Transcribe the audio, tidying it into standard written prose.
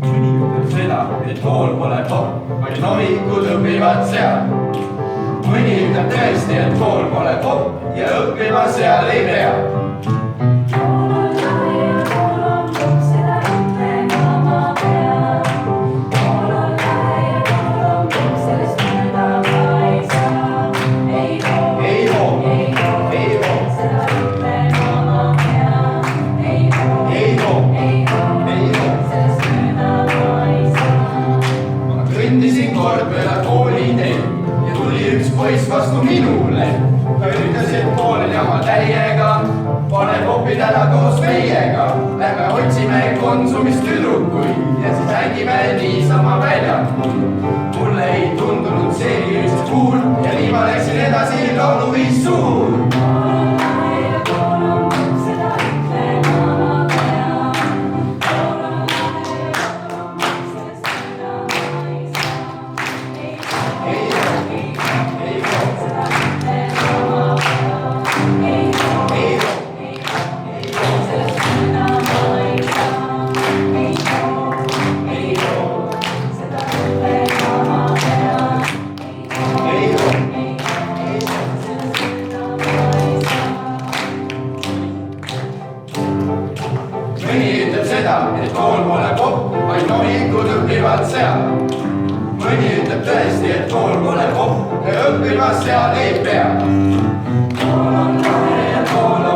mõni ütleb seda, et kool pole popp, vaid novikud õpivad seal. mõni ütleb tõesti, et kool pole popp ja õppima seal ei pea. Kõndisin kord mööda kooli teed ja tuli üks poiss vastu minule. Ta ütles, et kool on jama täiega, pane popi täna koos meiega. Lähme otsime Konsumist tüdrukuid ja siis mängime niisama väljakul. Mulle ei tundunud seegi üldiselt kuul ja nii ma läksin edasi lauluviis suur. Mõni ütleb seda, et kool pole popp, vaid novikud õpivad seal. mõni ütleb tõesti, et kool pole popp ja õppimas seal ei pea. kool on lahe ja kool